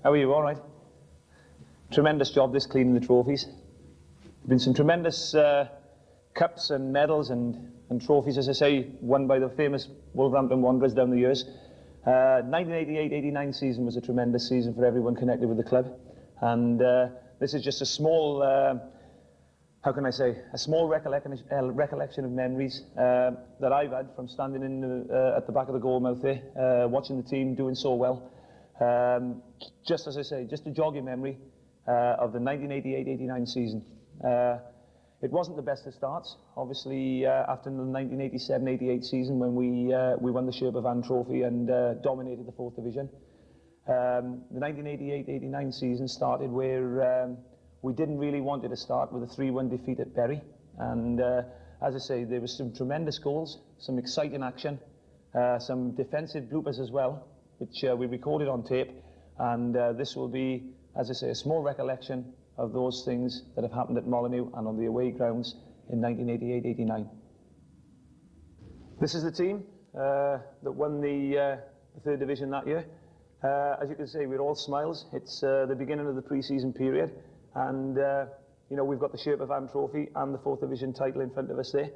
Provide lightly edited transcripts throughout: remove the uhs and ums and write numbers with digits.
How are you? All right? Tremendous job this cleaning the trophies. There've been some tremendous cups and medals and trophies, as I say, won by the famous Wolverhampton Wanderers down the years. 1988-89 season was a tremendous season for everyone connected with the club, and this is just a small, how can I say, a small recollection of memories that I've had from standing at the back of the goalmouth there, watching the team doing so well. Just as I say, just a jogging memory of the 1988-89 season. It wasn't the best of starts, obviously, after the 1987-88 season when we won the Sherpa Van Trophy and dominated the 4th Division. The 1988-89 season started where we didn't really want it to start with a 3-1 defeat at Bury. And as I say, there was some tremendous goals, some exciting action, some defensive bloopers as well, which we recorded on tape. And this will be, as I say, a small recollection of those things that have happened at Molineux and on the away grounds in 1988-89. This is the team that won the 3rd Division that year. As you can see, we're all smiles. It's the beginning of the pre-season period, and you know, we've got the Sherpa Van Trophy and the 4th Division title in front of us there.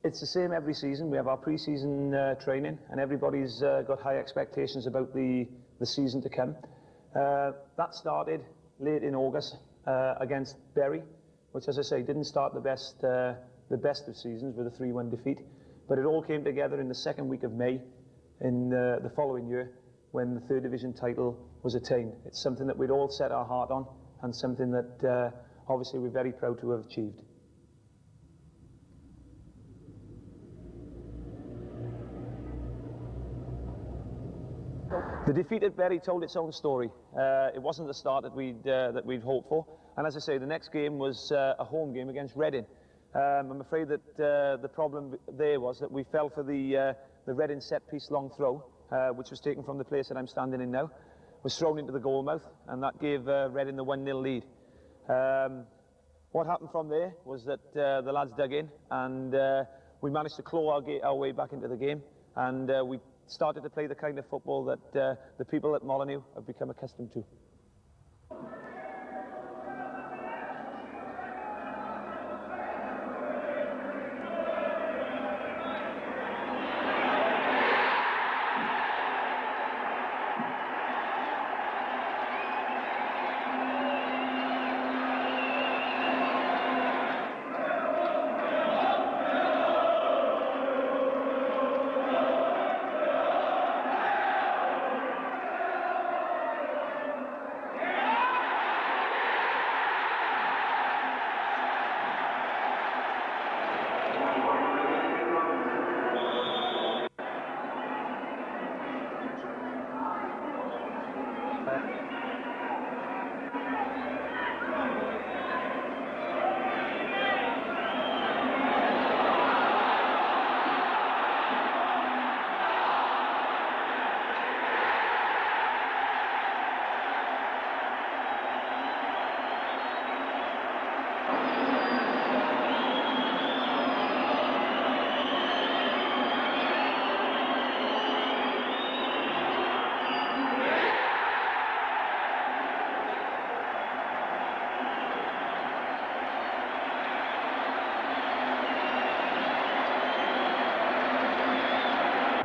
It's the same every season. We have our pre-season training, and everybody's got high expectations about the season to come. That started late in August against Bury, which, as I say, didn't start the best of seasons with a 3-1 defeat, but it all came together in the 2nd week of May in the following year when the 3rd Division title was attained. It's something that we'd all set our heart on, and something that obviously we're very proud to have achieved. The defeat at Bury told its own story. It wasn't the start that we'd hoped for, and as I say, the next game was a home game against Reading. I'm afraid that the problem there was that we fell for the Reading set-piece long throw, which was taken from the place that I'm standing in now, was thrown into the goalmouth, and that gave Reading the 1-0 lead. What happened from there was that the lads dug in, and we managed to claw our way back into the game, and we started to play the kind of football that the people at Molineux have become accustomed to.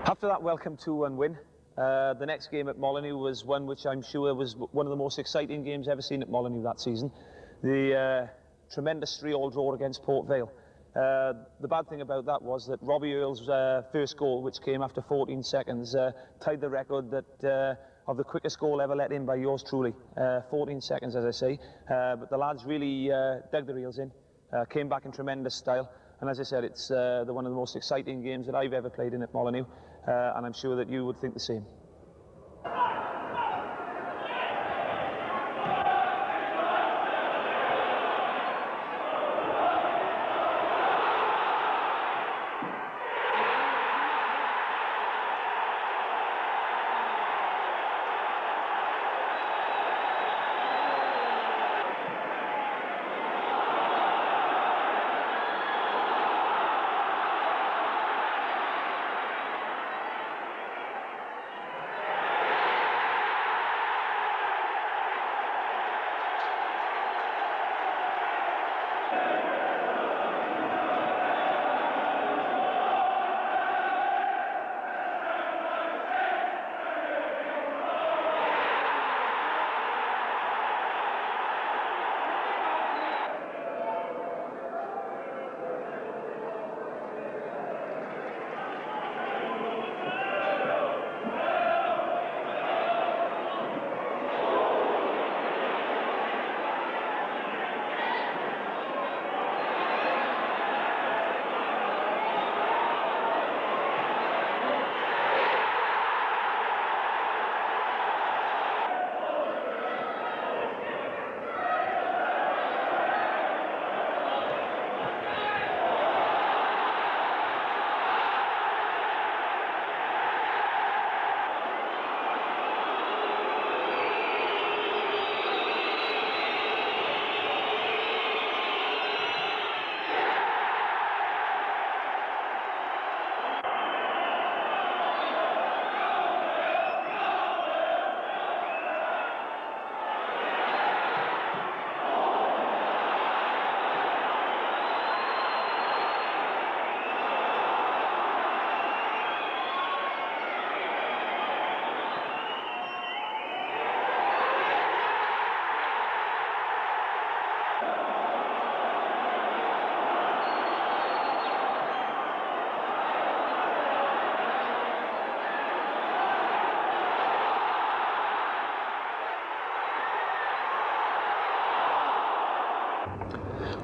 After that welcome 2-1 win, the next game at Molineux was one which I'm sure was one of the most exciting games ever seen at Molineux that season. The tremendous 3-3 draw against Port Vale. The bad thing about that was that Robbie Earle's first goal, which came after 14 seconds, tied the record that of the quickest goal ever let in by yours truly. 14 seconds, as I say. But the lads really dug the reels in, came back in tremendous style. And as I said, it's one of the most exciting games that I've ever played in at Molineux, and I'm sure that you would think the same.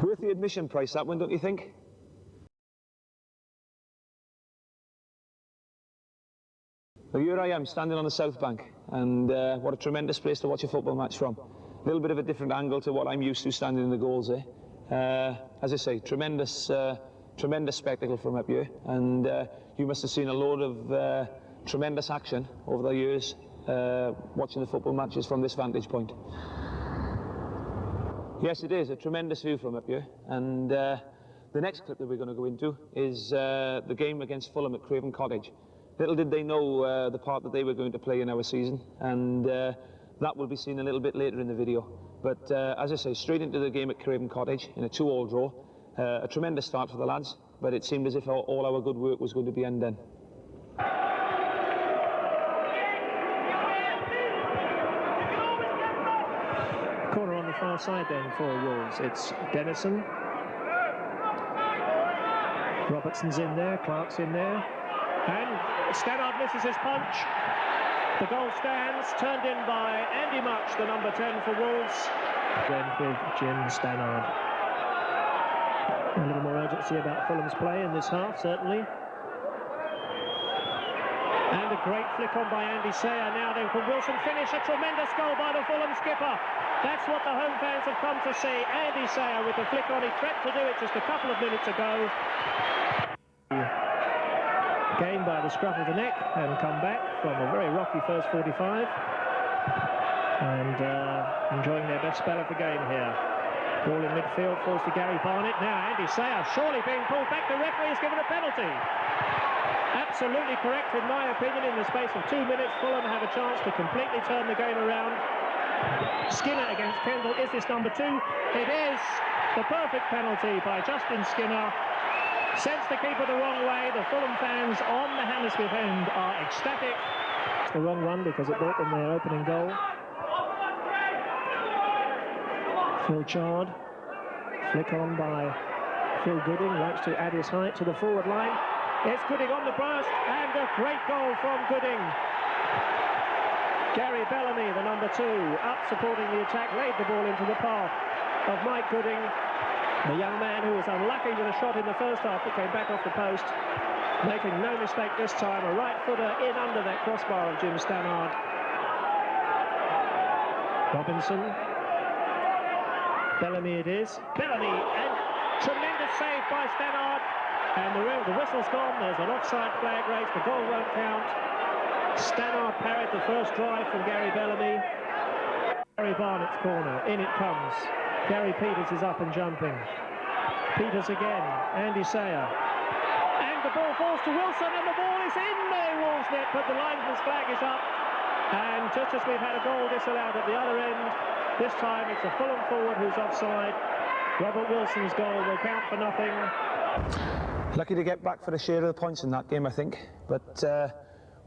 Worth the admission price, that one, don't you think? Well, here I am, standing on the south bank, and what a tremendous place to watch a football match from. A little bit of a different angle to what I'm used to standing in the goals there. As I say, tremendous spectacle from up here, and you must have seen a load of tremendous action over the years watching the football matches from this vantage point. Yes, it is a tremendous view from up here, and the next clip that we're going to go into is the game against Fulham at Craven Cottage. Little did they know the part that they were going to play in our season, and that will be seen a little bit later in the video. But as I say, straight into the game at Craven Cottage in a 2-2 draw. A tremendous start for the lads, but it seemed as if all our good work was going to be undone. Corner on the far side then for Wolves. It's Dennison. Robertson's in there, Clark's in there. And Stannard misses his punch. The goal stands, turned in by Andy Much, the number 10 for Wolves. Then with Jim Stannard. A little more urgency about Fulham's play in this half, certainly. And a great flick on by Andy Sayer. Now then from Wilson, finish, a tremendous goal by the Fulham skipper. That's what the home fans have come to see. Andy Sayer with the flick on. He threatened to do it just a couple of minutes ago. Gained by the scruff of the neck and come back from a very rocky first 45. And enjoying their best spell of the game here. Ball in midfield falls to Gary Barnett. Now Andy Sayer surely being pulled back. The referee has given a penalty. Absolutely correct in my opinion. In the space of 2 minutes, Fulham have a chance to completely turn the game around. Skinner against Kendall. Is this number 2? It is. The perfect penalty by Justin Skinner. Sends the keeper the wrong way. The Fulham fans on the Hammersmith end are ecstatic. It's the wrong one because it brought them their opening goal. Phil Chard. Flick on by Phil Gooding. Likes to add his height to the forward line. It's Gooding on the burst, and a great goal from Gooding. Gary Bellamy, the number 2, up supporting the attack, laid the ball into the path of Mike Gooding, the young man who was unlucky with a shot in the first half that came back off the post, making no mistake this time, a right footer in under that crossbar of Jim Stannard. Robinson. Bellamy it is. Bellamy, and tremendous save by Stannard. And the whistle's gone. There's an offside flag raised. The goal won't count. Stannard parried the first drive from Gary Bellamy. Gary Barnett's corner. In it comes. Gary Peters is up and jumping. Peters again. Andy Sayer. And the ball falls to Wilson, and the ball is in the Wolves net, but the linesman's flag is up. And just as we've had a goal disallowed at the other end, this time it's a Fulham forward who's offside. Robert Wilson's goal will count for nothing. Lucky to get back for a share of the points in that game, I think. But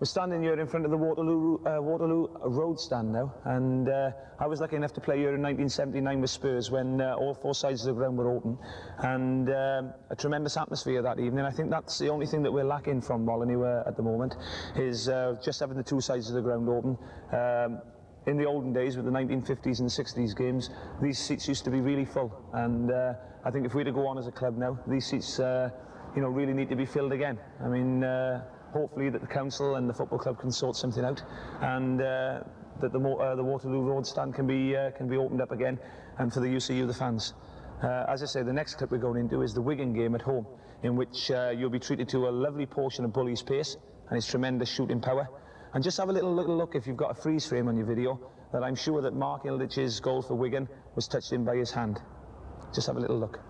we're standing here in front of the Waterloo Road stand now, and I was lucky enough to play here in 1979 with Spurs when all four sides of the ground were open, and a tremendous atmosphere that evening. I think that's the only thing that we're lacking from Molineux at the moment, is just having the two sides of the ground open. In the olden days, with the 1950s and 60s games, these seats used to be really full, and I think if we're to go on as a club now, these seats really need to be filled again. I mean, hopefully that the council and the football club can sort something out, and that the Waterloo Road stand can be opened up again, and for the use of you, the fans. As I say, the next clip we're going into is the Wigan game at home, in which you'll be treated to a lovely portion of Bully's pace and his tremendous shooting power. And just have a little look, if you've got a freeze frame on your video, that I'm sure that Mark Ildich's goal for Wigan was touched in by his hand. Just have a little look.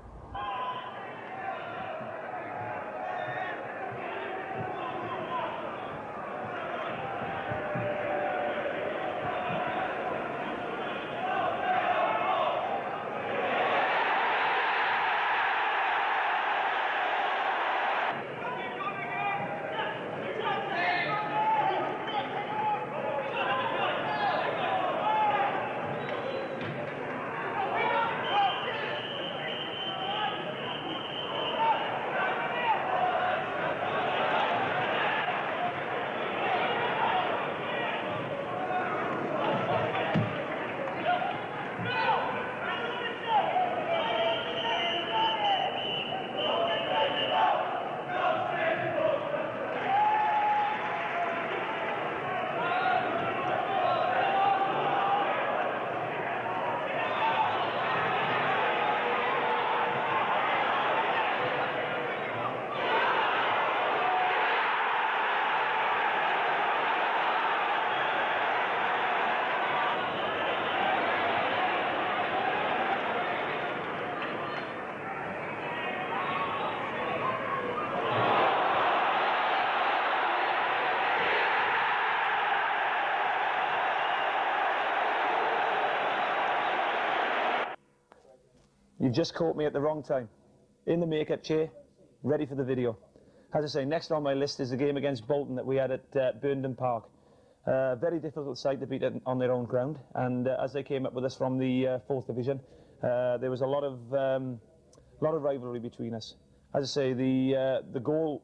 You've just caught me at the wrong time. In the makeup chair, ready for the video. As I say, next on my list is the game against Bolton that we had at Burnden Park. Very difficult side to beat on their own ground, and as they came up with us from the 4th Division, there was a lot of rivalry between us. As I say, the goal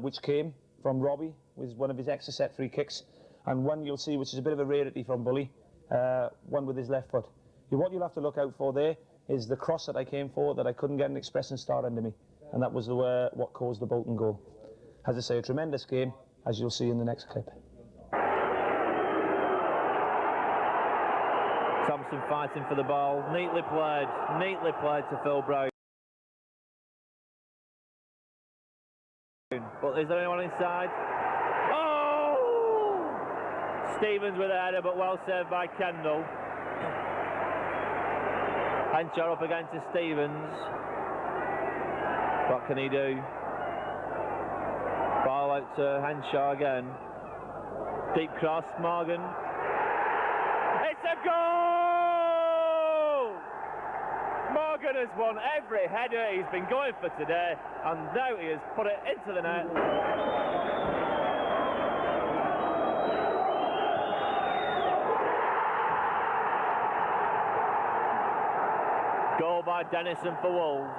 which came from Robbie was one of his extra set free kicks, and one you'll see which is a bit of a rarity from Bully, one with his left foot. What you'll have to look out for there is the cross that I came for that I couldn't get an expressing start under me, and that was what caused the Bolton goal. As I say, a tremendous game, as you'll see in the next clip. Thompson fighting for the ball, neatly played to Phil Brown. But is there anyone inside? Oh! Stevens with a header, but well saved by Kendall. Henshaw up against Stevens. What can he do? Ball out to Henshaw again. Deep cross, Morgan. It's a goal! Morgan has won every header he's been going for today, and now he has put it into the net. Goal by Dennison for Wolves.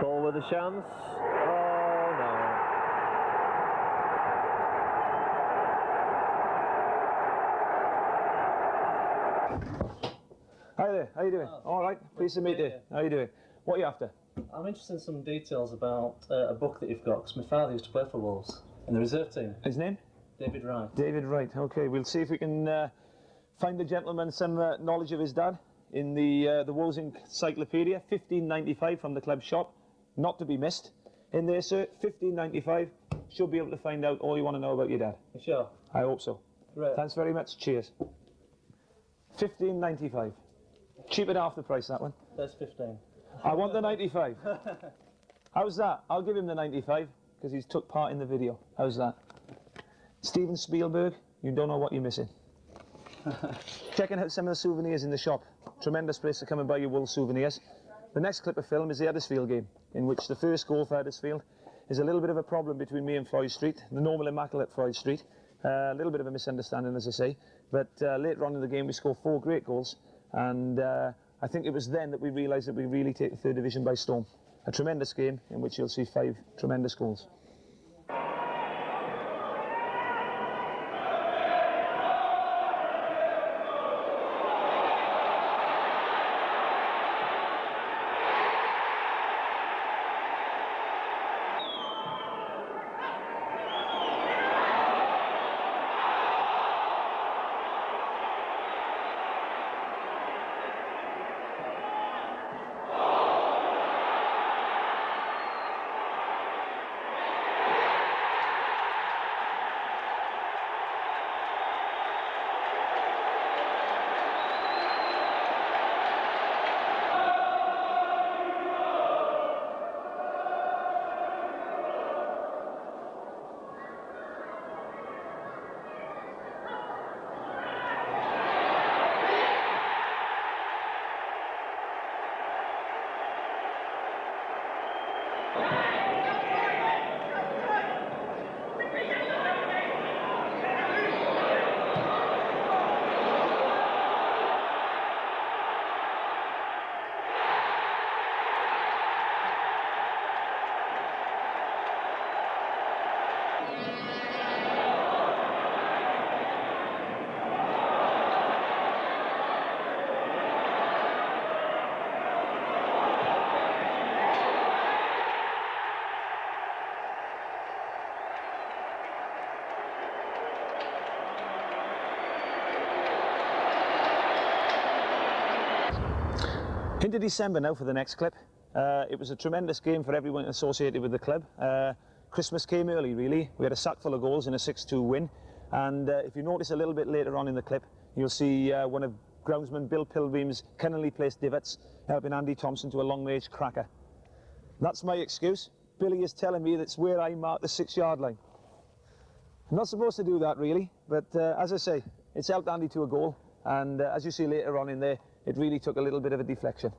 Ball with a chance. Oh no. Hi there, how you doing? All right, pleased to meet you. How you doing? What are you after? I'm interested in some details about a book that you've got, because my father used to play for Wolves in the reserve team. His name? David Wright. David Wright, okay. We'll see if we can find the gentleman some knowledge of his dad in the Wolves Encyclopedia, 1595 from the club shop, not to be missed. In there, sir, 1595, should be able to find out all you want to know about your dad. You sure? I hope so. Great. Thanks very much, cheers. 1595. Cheaper than half the price, that one. There's 15. I want the 95. How's that? I'll give him the 95, because he's took part in the video. How's that? Steven Spielberg, you don't know what you're missing. Checking out some of the souvenirs in the shop. Tremendous place to come and buy your Wolves souvenirs. The next clip of film is the Huddersfield game, in which the first goal for Huddersfield is a little bit of a problem between me and Floyd Street, the normal immaculate Floyd Street. A little bit of a misunderstanding, as I say, but later on in the game we scored 4 great goals, and I think it was then that we realised that we really take the 3rd Division by storm. A tremendous game in which you'll see 5 tremendous goals. Into December now for the next clip. It was a tremendous game for everyone associated with the club. Christmas came early, really. We had a sack full of goals in a 6-2 win. And if you notice a little bit later on in the clip, you'll see one of groundsman Bill Pilgrim's cunningly placed divots helping Andy Thompson to a long-range cracker. That's my excuse. Billy is telling me that's where I mark the 6-yard line. I'm not supposed to do that, really, but as I say, it's helped Andy to a goal. And as you see later on in there, it really took a little bit of a deflection.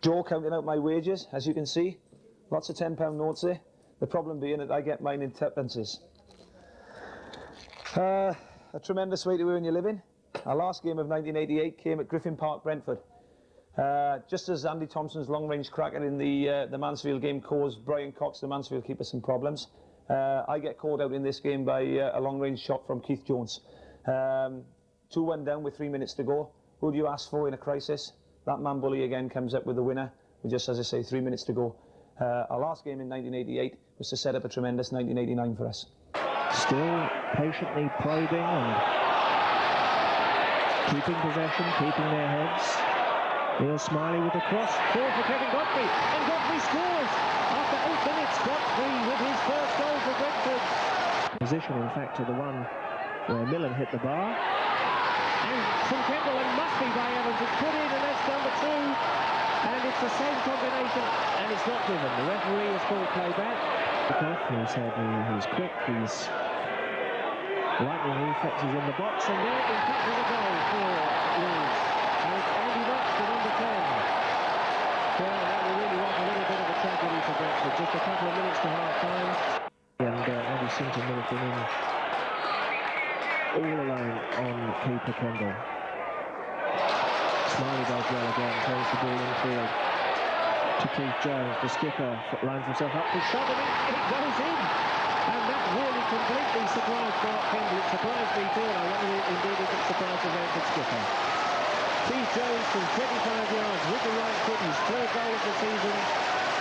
Joe counting out my wages, as you can see. Lots of £10 notes there. The problem being that I get mine in twopence. A tremendous way to earn your living. Our last game of 1988 came at Griffin Park, Brentford. Just as Andy Thompson's long-range cracker in the Mansfield game caused Brian Cox, the Mansfield keeper, some problems, I get called out in this game by a long-range shot from Keith Jones. 2-1 down with 3 minutes to go. Who do you ask for in a crisis? That man Bully again comes up with the winner with just, as I say, 3 minutes to go. Our last game in 1988 was to set up a tremendous 1989 for us. Still patiently probing and keeping possession, keeping their heads. Neil Smiley with the cross, forward for Kevin Godfrey, and Godfrey scores! After 8 minutes, Godfrey with his first goal for Brentford. Position, in fact, to the one where Millen hit the bar. And from Kendall, and must be by Evans, it's put in, and that's number 2. And it's the same combination, and it's not given. The referee has called play back. He said he's quick, he's lightning reflexes in the box, and there, in fact, is a goal for Wolves. And it's Andy Watts to number 10. Well, that really was a little bit of a tragedy for Brentford. Just a couple of minutes to half-time. And Andy Sinton Middleton in all alone on keeper Kendall. Smiley does well again, turns the ball in field to Keith Jones. The skipper lines himself up to shot, and it goes in. And that really completely surprised Mark Kendall. It surprised me too, and I wonder indeed if it surprised the Brentford skipper. Keith Jones from 25 yards with the right foot, his third goal of the season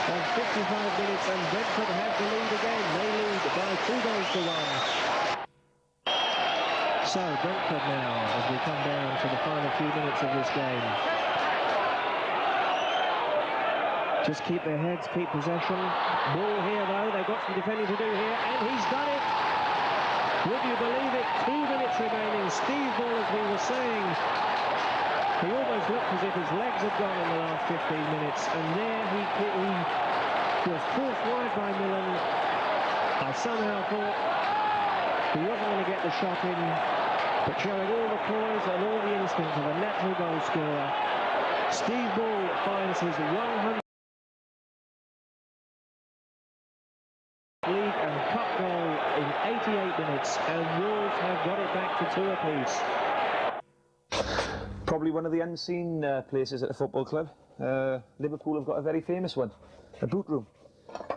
of 55 minutes, and Brentford have the lead again. They lead by 2 goals to 1. So Brentford now, as we come down to the final few minutes of this game. Just keep their heads, keep possession. Ball here though, they've got some defending to do here, and he's done it! Would you believe it? 2 minutes remaining. Steve Ball, as we were saying, he almost looked as if his legs had gone in the last 15 minutes, and there he was forced wide by Millen. I somehow thought he wasn't going to get the shot in, but showing all the poise and all the instinct of a natural goal scorer, Steve Ball finds his 100th league and cup goal in 88 minutes, and Wolves have got it back to 2 apiece. Probably one of the unseen places at a football club. Liverpool have got a very famous one, a boot room.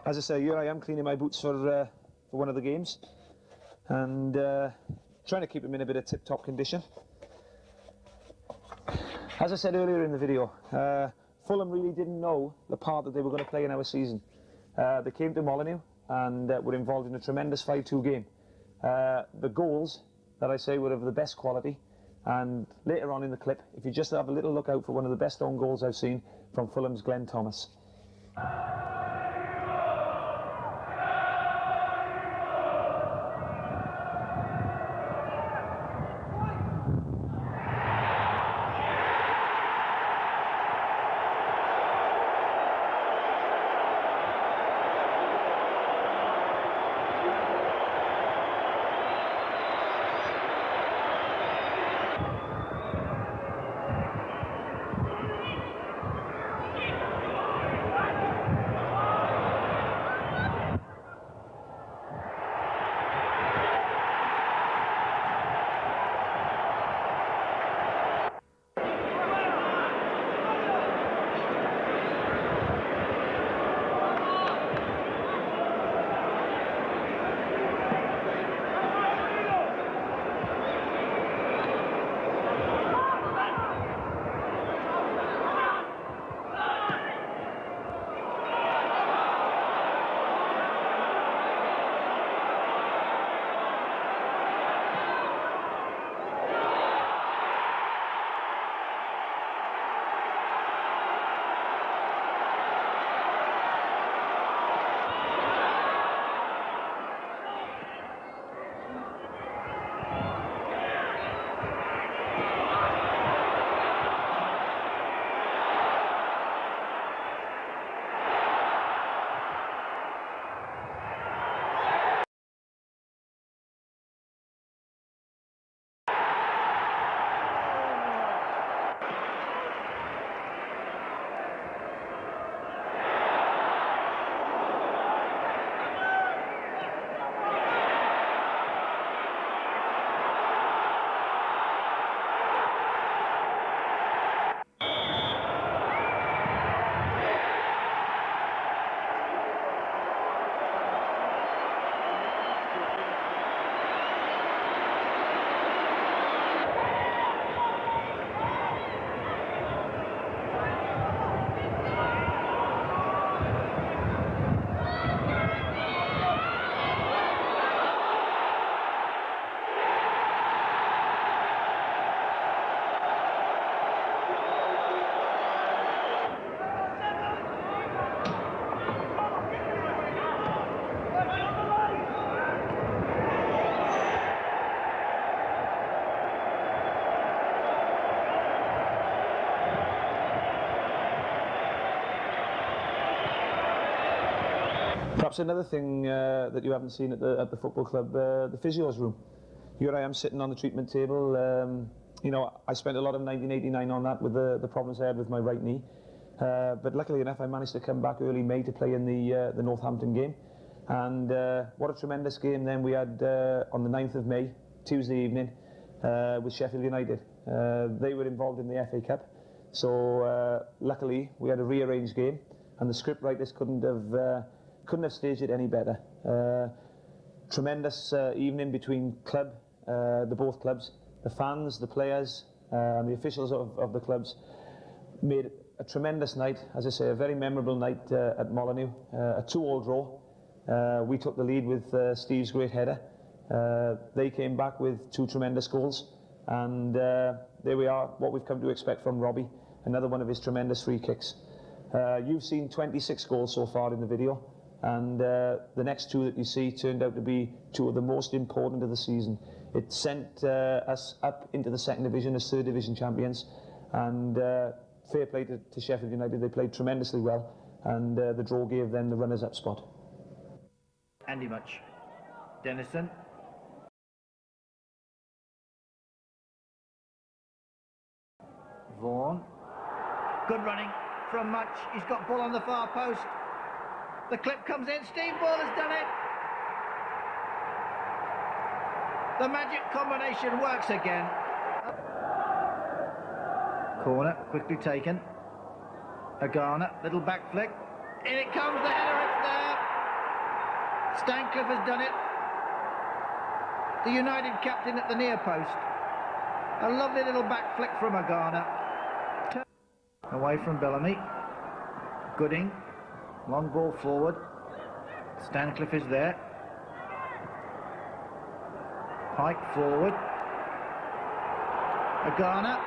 As I say, here I am cleaning my boots for one of the games, and trying to keep them in a bit of tip-top condition. As I said earlier in the video, Fulham really didn't know the part that they were going to play in our season. They came to Molineux and were involved in a tremendous 5-2 game. The goals that I say were of the best quality, and later on in the clip, if you just have a little look out for one of the best own goals I've seen from Fulham's Glenn Thomas. Perhaps another thing that you haven't seen at the football club, the physio's room. Here I am sitting on the treatment table. You know, I spent a lot of 1989 on that with the problems I had with my right knee. But luckily enough, I managed to come back early May to play in the Northampton game. And what a tremendous game then we had on the 9th of May, Tuesday evening, with Sheffield United. They were involved in the FA Cup. So luckily we had a rearranged game, and the script writers couldn't have staged it any better. Tremendous evening between both clubs. The fans, the players, and the officials of the clubs made a tremendous night. As I say, a very memorable night at Molineux. A 2-2 draw. We took the lead with Steve's great header. They came back with 2 tremendous goals, and there we are, what we've come to expect from Robbie, another one of his tremendous free kicks. You've seen 26 goals so far in the video, and the next 2 that you see turned out to be 2 of the most important of the season. It sent us up into the 2nd division as 3rd division champions, and fair play to Sheffield United. They played tremendously well, and the draw gave them the runners-up spot. Andy Much, Dennison, Vaughan, good running from Much. He's got ball on the far post. The clip comes in. Steve Ball has done it. The magic combination works again. Corner, quickly taken. Agana, little back flick. In it comes, the header, it's there. Stancliffe has done it. The United captain at the near post. A lovely little back flick from Agana. Away from Bellamy. Gooding, long ball forward. Stancliffe is there. Pike forward. Agana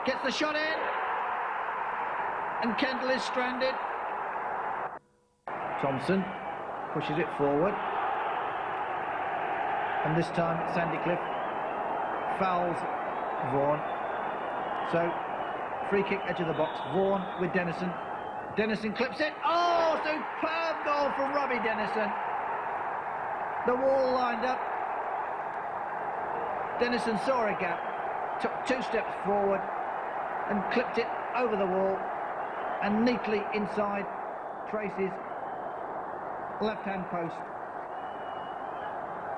gets the shot in, and Kendall is stranded. Thompson pushes it forward, and this time Sandycliffe fouls Vaughan. So free kick edge of the box. Vaughan with Dennison. Dennison clips it. Oh, superb goal from Robbie Dennison. The wall lined up. Dennison saw a gap, took 2 steps forward and clipped it over the wall, and neatly inside Tracy's left-hand post.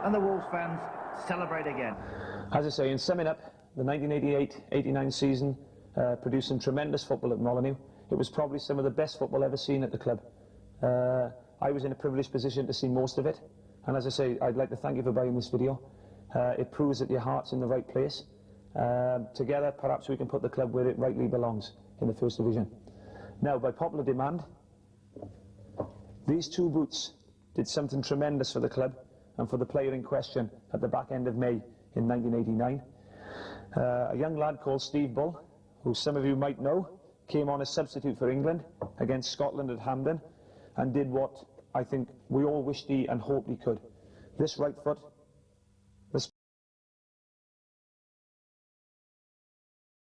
And the Wolves fans celebrate again. As I say, in summing up, the 1988-89 season produced some tremendous football at Molineux. It was probably some of the best football ever seen at the club. I was in a privileged position to see most of it, and as I say, I'd like to thank you for buying this video. It proves that your heart's in the right place. Together, perhaps we can put the club where it rightly belongs, in the 1st division. Now, by popular demand, these 2 boots did something tremendous for the club and for the player in question at the back end of May in 1989. A young lad called Steve Bull, who some of you might know, came on as substitute for England against Scotland at Hampden and did what I think we all wished he and hoped he could. This right foot, this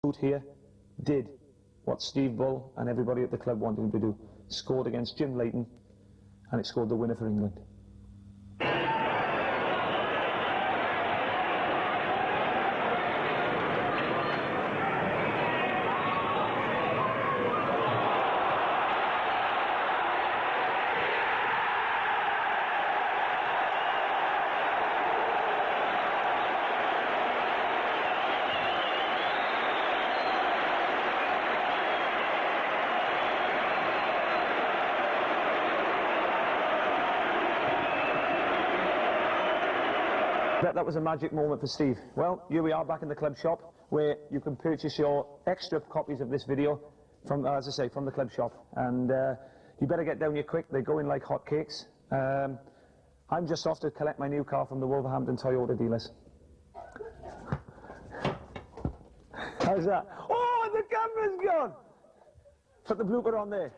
boot here, did what Steve Bull and everybody at the club wanted him to do. Scored against Jim Leighton, and it scored the winner for England. That was a magic moment for Steve. Well, here we are back in the club shop, where you can purchase your extra copies of this video from, as I say, from the club shop. And you better get down here quick. They go in like hotcakes. I'm just off to collect my new car from the Wolverhampton Toyota dealers. How's that? Oh, the camera's gone! Put the blooper on there.